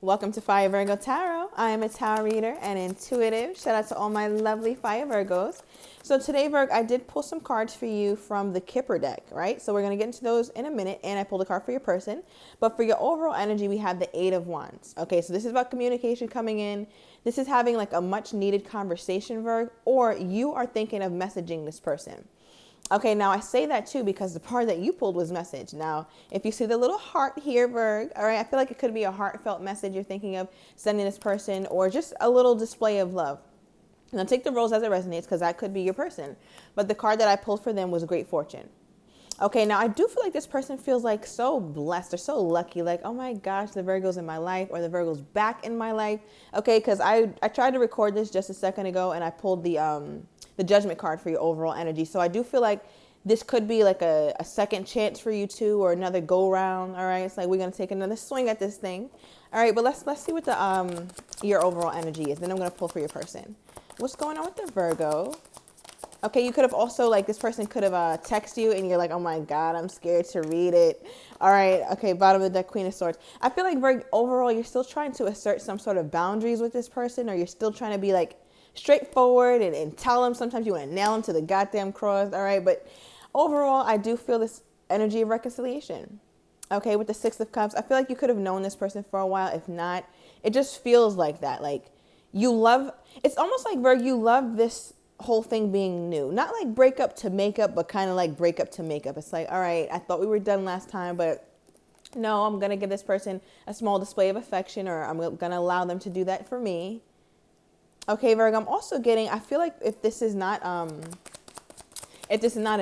Welcome to Fire Virgo Tarot. I am a tarot reader and intuitive. Shout out to all my lovely Fire Virgos. So today, Virg, I did pull some cards for you from the Kipper deck, right? So we're going to get into those in a minute, and I pulled a card for your person. But for your overall energy, we have the Eight of Wands. Okay, so this is about communication coming in. This is having like a much needed conversation, Virg, or you are thinking of messaging this person. Okay, now I say that too because the part that you pulled was message. Now, if you see the little heart here, Virg, all right, I feel like it could be a heartfelt message you're thinking of sending this person, or just a little display of love. Now, take the roles as it resonates because that could be your person. But the card that I pulled for them was Great Fortune. Okay, now I do feel like this person feels like so blessed or so lucky, like, oh my gosh, the Virgo's in my life, or the Virgo's back in my life. Okay, because I tried to record this just a second ago and I pulled the Judgment card for your overall energy. So I do feel like this could be like a second chance for you too, or another go round. All right, it's like we're gonna take another swing at this thing. All right, but let's see what the your overall energy is. Then I'm gonna pull for your person. What's going on with the Virgo? Okay, you could have also, like, this person could have texted you and you're like, oh my God, I'm scared to read it. All right, okay, bottom of the deck, Queen of Swords. I feel like, Virgo, overall, you're still trying to assert some sort of boundaries with this person, or you're still trying to be, like, straightforward and tell them. Sometimes you want to nail them to the goddamn cross, all right? But overall, I do feel this energy of reconciliation. Okay, with the Six of Cups, I feel like you could have known this person for a while. If not, it just feels like that. Like, you love, it's almost like, Virgo, you love this whole thing being new. Not like break up to make up, but kind of like break up to make up. It's like, all right, I thought we were done last time, but no, I'm going to give this person a small display of affection, or I'm going to allow them to do that for me. Okay, Virgo, I'm also getting, I feel like if this is not a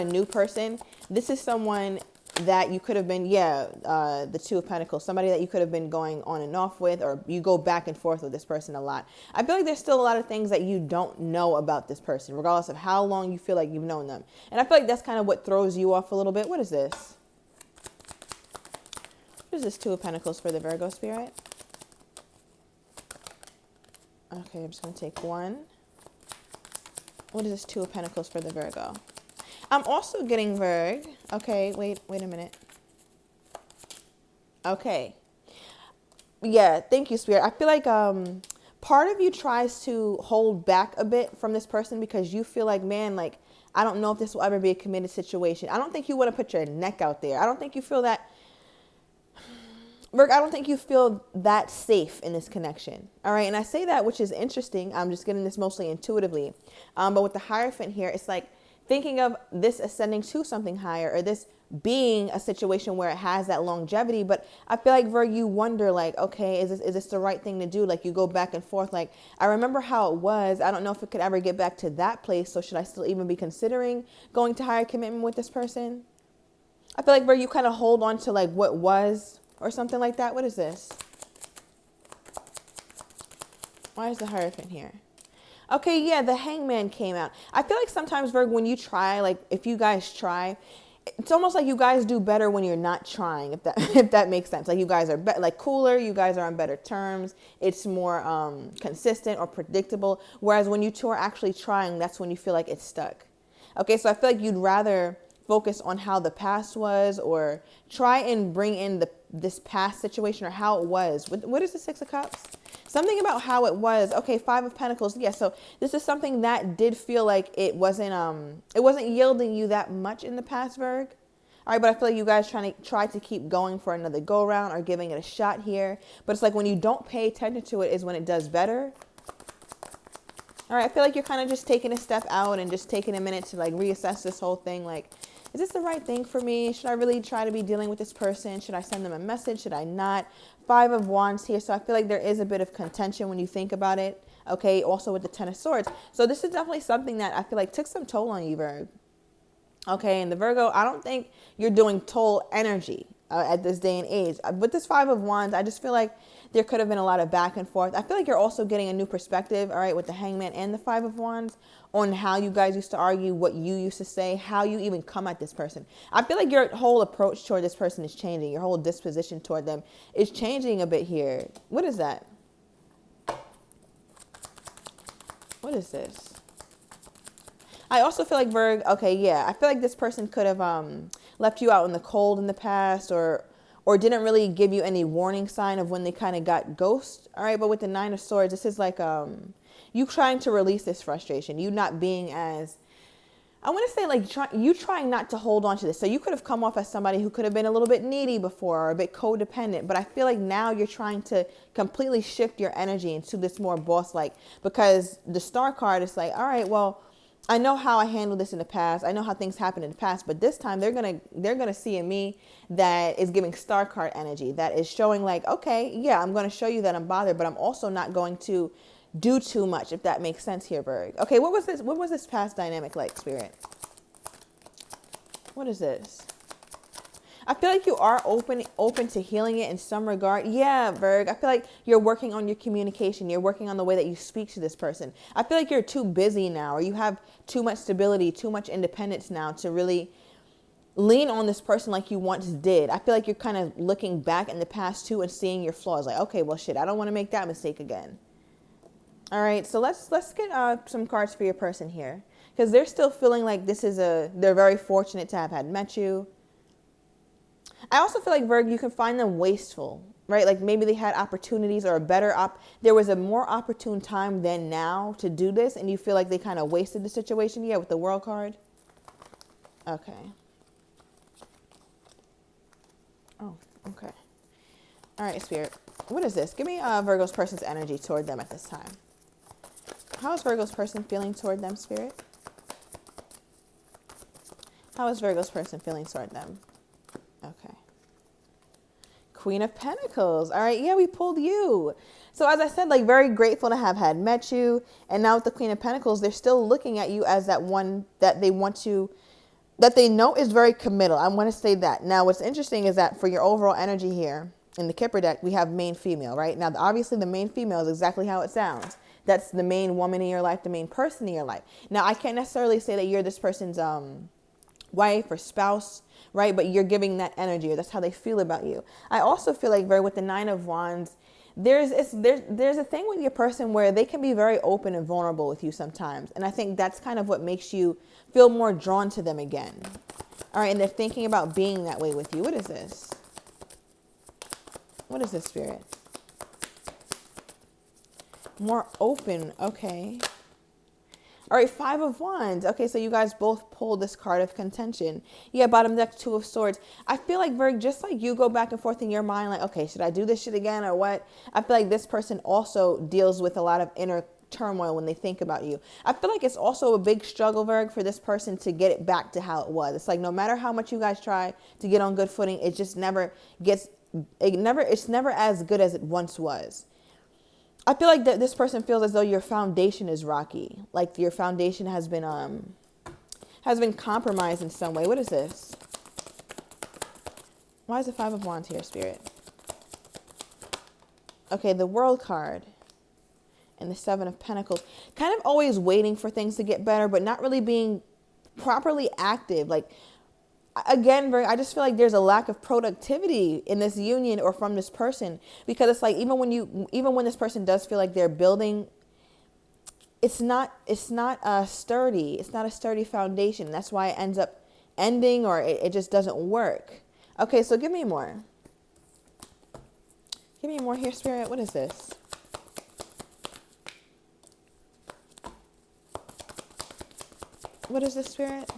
new person, this is someone that you could have been, the Two of Pentacles, somebody that you could have been going on and off with, or you go back and forth with this person a lot. I feel like there's still a lot of things that you don't know about this person, regardless of how long you feel like you've known them. And I feel like that's kind of what throws you off a little bit. What is this? What is this Two of Pentacles for the Virgo spirit? Okay, I'm just going to take one. What is this Two of Pentacles for the Virgo? I'm also getting Virg. Okay, wait a minute. Okay. Yeah, thank you, Spirit. I feel like part of you tries to hold back a bit from this person because you feel like, man, like, I don't know if this will ever be a committed situation. I don't think you want to put your neck out there. I don't think you feel that, Virg, I don't think you feel that safe in this connection. All right, and I say that, which is interesting. I'm just getting this mostly intuitively. But with the Hierophant here, it's like, thinking of this ascending to something higher, or this being a situation where it has that longevity. But I feel like, Virgo, you wonder, like, okay, is this the right thing to do? Like, you go back and forth. Like, I remember how it was. I don't know if it could ever get back to that place. So should I still even be considering going to higher commitment with this person? I feel like, Virgo, you kind of hold on to like what was or something like that. What is this? Why is the Hierophant here? Okay, yeah, the Hangman came out. I feel like sometimes, Virgo, when you try, like if you guys try, it's almost like you guys do better when you're not trying, if that makes sense. Like you guys are like cooler, you guys are on better terms. It's more consistent or predictable. Whereas when you two are actually trying, that's when you feel like it's stuck. Okay, so I feel like you'd rather focus on how the past was, or try and bring in this past situation or how it was. What is the Six of Cups? Something about how it was. Okay, Five of Pentacles. Yeah, so this is something that did feel like it wasn't yielding you that much in the past, Virg. All right, but I feel like you guys try to keep going for another go round or giving it a shot here. But it's like when you don't pay attention to it is when it does better. All right, I feel like you're kind of just taking a step out and just taking a minute to like reassess this whole thing. Like, is this the right thing for me? Should I really try to be dealing with this person? Should I send them a message? Should I not? Five of Wands here. So I feel like there is a bit of contention when you think about it. Okay, also with the Ten of Swords. So this is definitely something that I feel like took some toll on you, Virgo. Okay, and the Virgo, I don't think you're doing toll energy at this day and age. With this Five of Wands, I just feel like there could have been a lot of back and forth. I feel like you're also getting a new perspective, all right, with the Hangman and the Five of Wands, on how you guys used to argue, what you used to say, how you even come at this person. I feel like your whole approach toward this person is changing. Your whole disposition toward them is changing a bit here. What is that? What is this? I also feel like, Virgo, okay, yeah, I feel like this person could have left you out in the cold in the past, or or didn't really give you any warning sign of when they kind of got ghost. All right. But with the Nine of Swords, this is like, you trying to release this frustration, you not being as, I want to say like you trying not to hold on to this. So you could have come off as somebody who could have been a little bit needy before or a bit codependent. But I feel like now you're trying to completely shift your energy into this more boss-like, because the Star card is like, all right, well, I know how I handled this in the past. I know how things happened in the past, but this time they're gonna see in me that is giving Star card energy, that is showing like, okay, yeah, I'm gonna show you that I'm bothered, but I'm also not going to do too much, if that makes sense here, Virg. Okay, what was this past dynamic like, Spirit? What is this? I feel like you are open to healing it in some regard. Yeah, Virg. I feel like you're working on your communication. You're working on the way that you speak to this person. I feel like you're too busy now, or you have too much stability, too much independence now to really lean on this person like you once did. I feel like you're kind of looking back in the past too and seeing your flaws. Like, okay, well, shit, I don't want to make that mistake again. All right, so let's get some cards for your person here, because they're still feeling like they're very fortunate to have had met you. I also feel like, Virg, you can find them wasteful, right? Like maybe they had opportunities or there was a more opportune time than now to do this, and you feel like they kind of wasted the situation. Yeah, with the World card. Okay. Oh, okay. All right, Spirit. What is this? Give me Virgo's person's energy toward them at this time. How is Virgo's person feeling toward them, Spirit? How is Virgo's person feeling toward them? Okay. Queen of Pentacles. All right. Yeah, we pulled you. So as I said, like very grateful to have had met you. And now with the Queen of Pentacles, they're still looking at you as that one that they know is very committal. I want to say that. Now, what's interesting is that for your overall energy here in the Kipper deck, we have main female, right? Now, obviously the main female is exactly how it sounds. That's the main woman in your life, the main person in your life. Now, I can't necessarily say that you're this person's wife or spouse, right? But you're giving that energy, or that's how they feel about you. I also feel like, with the Nine of Wands, there's a thing with your person where they can be very open and vulnerable with you sometimes. And I think that's kind of what makes you feel more drawn to them again. All right, and they're thinking about being that way with you. What is this? What is this, Spirit? More open. Okay. All right, Five of Wands. Okay, so you guys both pulled this card of contention. Yeah, bottom deck, Two of Swords. I feel like, Virg, just like you go back and forth in your mind, like, okay, should I do this shit again or what? I feel like this person also deals with a lot of inner turmoil when they think about you. I feel like it's also a big struggle, Virg, for this person to get it back to how it was. It's like no matter how much you guys try to get on good footing, it just it's never as good as it once was. I feel like that this person feels as though your foundation is rocky. Like your foundation has been compromised in some way. What is this? Why is the Five of Wands here, Spirit? Okay, the World card and the Seven of Pentacles. Kind of always waiting for things to get better, but not really being properly active. Like, again, I just feel like there's a lack of productivity in this union or from this person, because it's like even when this person does feel like they're building, it's not sturdy. It's not a sturdy foundation. That's why it ends up ending, or it just doesn't work. Okay, so give me more. Give me more here, Spirit. What is this? What is this, Spirit?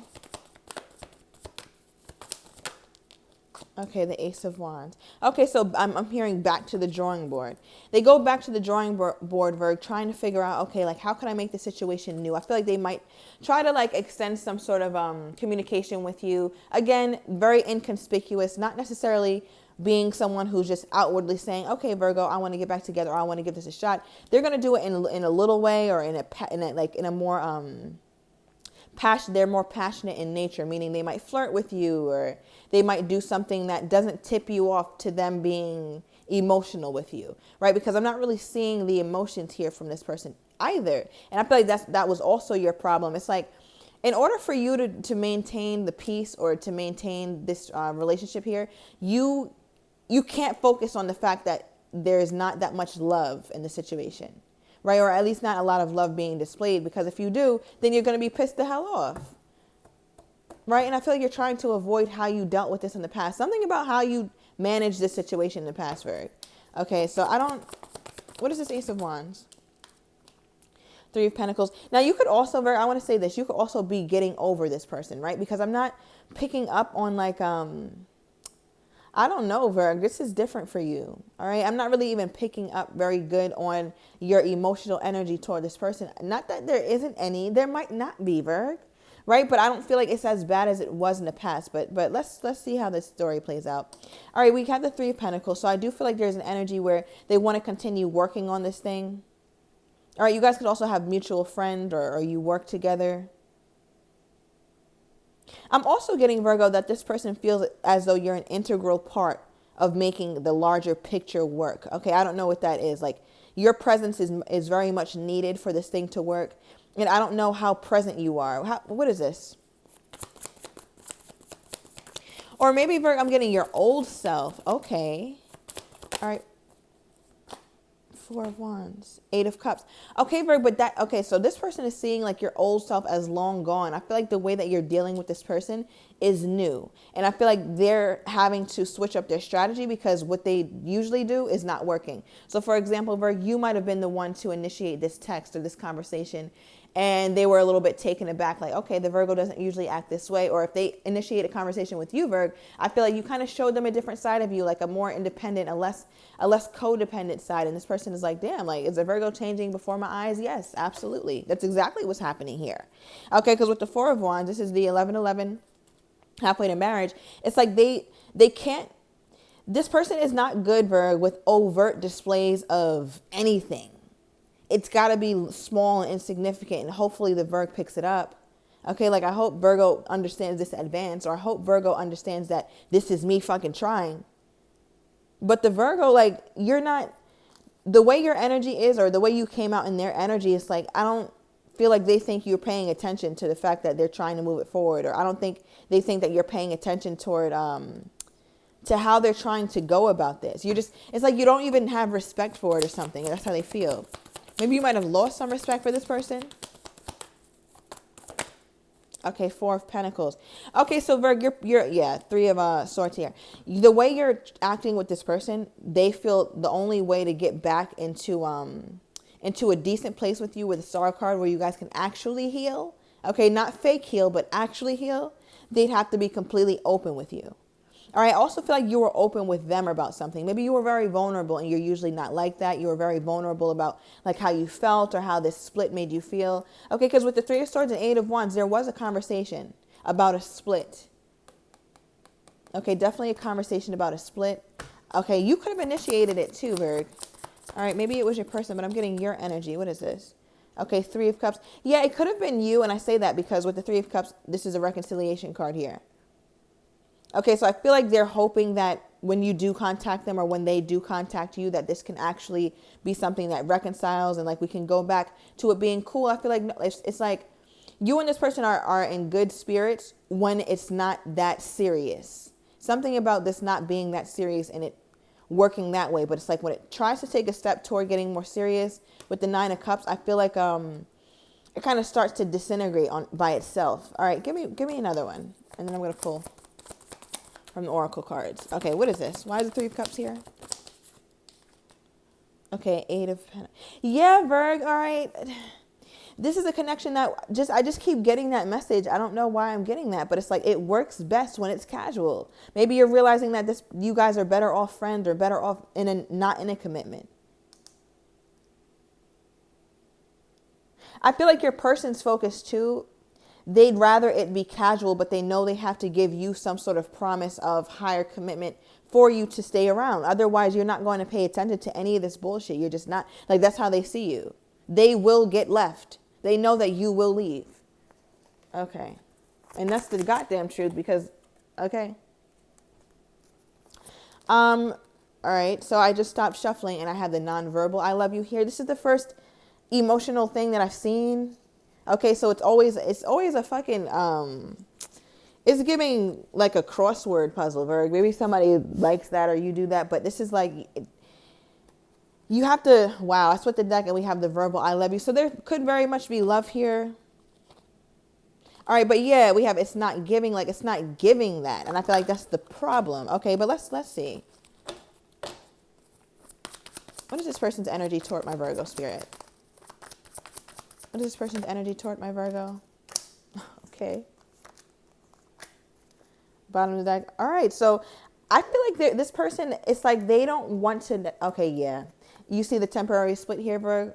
Okay, the Ace of Wands. Okay, so I'm hearing back to the drawing board. They go back to the drawing board, Virg, trying to figure out, okay, like how can I make the situation new? I feel like they might try to like extend some sort of communication with you. Again, very inconspicuous, not necessarily being someone who's just outwardly saying, okay, Virgo, I want to get back together, or I want to give this a shot. They're going to do it in a little way, or in a more they're more passionate in nature, meaning they might flirt with you, or they might do something that doesn't tip you off to them being emotional with you, right? Because I'm not really seeing the emotions here from this person either. And I feel like that was also your problem. It's like, in order for you to maintain the peace, or to maintain this relationship here, you can't focus on the fact that there is not that much love in the situation. Right? Or at least not a lot of love being displayed, because if you do, then you're going to be pissed the hell off. Right? And I feel like you're trying to avoid how you dealt with this in the past. Something about how you managed this situation in the past, Virg. Okay, so what is this Ace of Wands? Three of Pentacles. Now you could also, I want to say this, you could also be getting over this person, right? Because I'm not picking up on like, I don't know, Virg, this is different for you. All right. I'm not really even picking up very good on your emotional energy toward this person. Not that there isn't any, there might not be, Virg. Right. But I don't feel like it's as bad as it was in the past. But let's see how this story plays out. All right. We have the Three of Pentacles. So I do feel like there's an energy where they want to continue working on this thing. All right. You guys could also have mutual friend or you work together. I'm also getting, Virgo, that this person feels as though you're an integral part of making the larger picture work. Okay, I don't know what that is. Like, your presence is very much needed for this thing to work. And I don't know how present you are. What is this? Or maybe, Virgo, I'm getting your old self. Okay. All right. Four of Wands, Eight of Cups. Okay, Virgo, but okay, so this person is seeing like your old self as long gone. I feel like the way that you're dealing with this person is new. And I feel like they're having to switch up their strategy because what they usually do is not working. So for example, Virgo, you might have been the one to initiate this text or this conversation, and they were a little bit taken aback, like, okay, the Virgo doesn't usually act this way. Or if they initiate a conversation with you, Virgo, I feel like you kind of showed them a different side of you, like a more independent, a less codependent side. And this person is like, damn, like, is the Virgo changing before my eyes? Yes, absolutely. That's exactly what's happening here. Okay, because with the Four of Wands, this is the 11-11, halfway to marriage. It's like they can't, this person is not good, Virgo, with overt displays of anything. It's got to be small and insignificant, and hopefully the Virgo picks it up. Okay, like I hope Virgo understands this advance, or I hope Virgo understands that this is me fucking trying. But the Virgo, like, you're not, the way your energy is, or the way you came out in their energy, is like, I don't feel like they think you're paying attention to the fact that they're trying to move it forward, or I don't think they think that you're paying attention toward to how they're trying to go about this. It's like you don't even have respect for it or something. That's how they feel. Maybe you might have lost some respect for this person. Okay, Four of Pentacles. Okay, so Virgo, you're Three of Swords here. The way you're acting with this person, they feel the only way to get back into a decent place with you with a Star card where you guys can actually heal. Okay, not fake heal, but actually heal. They'd have to be completely open with you. All right, I also feel like you were open with them about something. Maybe you were very vulnerable, and you're usually not like that. You were very vulnerable about like how you felt or how this split made you feel. Okay, because with the Three of Swords and Eight of Wands, there was a conversation about a split. Okay, definitely a conversation about a split. Okay, you could have initiated it too, Virg. All right, maybe it was your person, but I'm getting your energy. What is this? Okay, Three of Cups. Yeah, it could have been you, and I say that because with the Three of Cups, this is a reconciliation card here. Okay, so I feel like they're hoping that when you do contact them, or when they do contact you, that this can actually be something that reconciles, and like we can go back to it being cool. I feel like it's like you and this person are in good spirits when it's not that serious. Something about this not being that serious and it working that way, but it's like when it tries to take a step toward getting more serious with the Nine of Cups, I feel like it kind of starts to disintegrate by itself. All right, give me another one, and then I'm gonna pull from the Oracle cards. Okay, what is this? Why is the Three of Cups here? Okay, Eight of Pentacles. Yeah, Virg, all right. This is a connection that I just keep getting that message. I don't know why I'm getting that, but it's like it works best when it's casual. Maybe you're realizing that you guys are better off friends, or better off not in a commitment. I feel like your person's focus too, they'd rather it be casual, but they know they have to give you some sort of promise of higher commitment for you to stay around. Otherwise, you're not going to pay attention to any of this bullshit. You're just not, like, that's how they see you. They will get left. They know that you will leave. Okay. And that's the goddamn truth because, okay. All right. So I just stopped shuffling and I had the nonverbal I love you here. This is the first emotional thing that I've seen. Okay, so it's always a fucking it's giving like a crossword puzzle, Virg. Maybe somebody likes that or you do that, but this is like you have to, wow, I split the deck and we have the verbal I love you. So there could very much be love here. All right, but yeah, we have it's not giving, like it's not giving that. And I feel like that's the problem. Okay, but let's see. What is this person's energy toward my Virgo spirit? What is this person's energy toward my Virgo? Okay. Bottom of the deck. All right, so I feel like this person, it's like they don't want to, okay, yeah. You see the temporary split here, Virgo?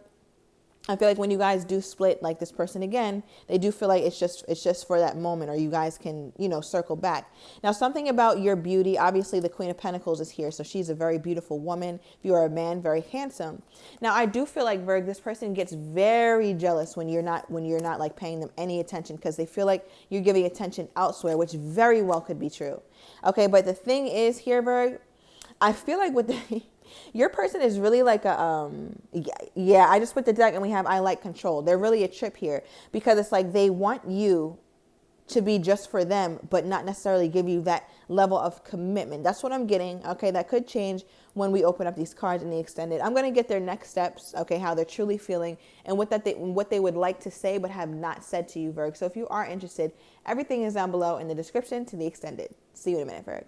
I feel like when you guys do split, like this person again, they do feel like it's just for that moment, or you guys can, you know, circle back. Now, something about your beauty, obviously the Queen of Pentacles is here, so she's a very beautiful woman. If you are a man, very handsome. Now, I do feel like, Virgo, this person gets very jealous when you're not like paying them any attention, because they feel like you're giving attention elsewhere, which very well could be true. Okay, but the thing is here, Virgo, I feel like with the your person is really like a, yeah, I just put the deck and we have I like control. They're really a trip here, because it's like they want you to be just for them, but not necessarily give you that level of commitment. That's what I'm getting. Okay, that could change when we open up these cards in the extended. I'm going to get their next steps, okay, how they're truly feeling and what they would like to say but have not said to you, Virgo. So if you are interested, everything is down below in the description to the extended. See you in a minute, Virgo.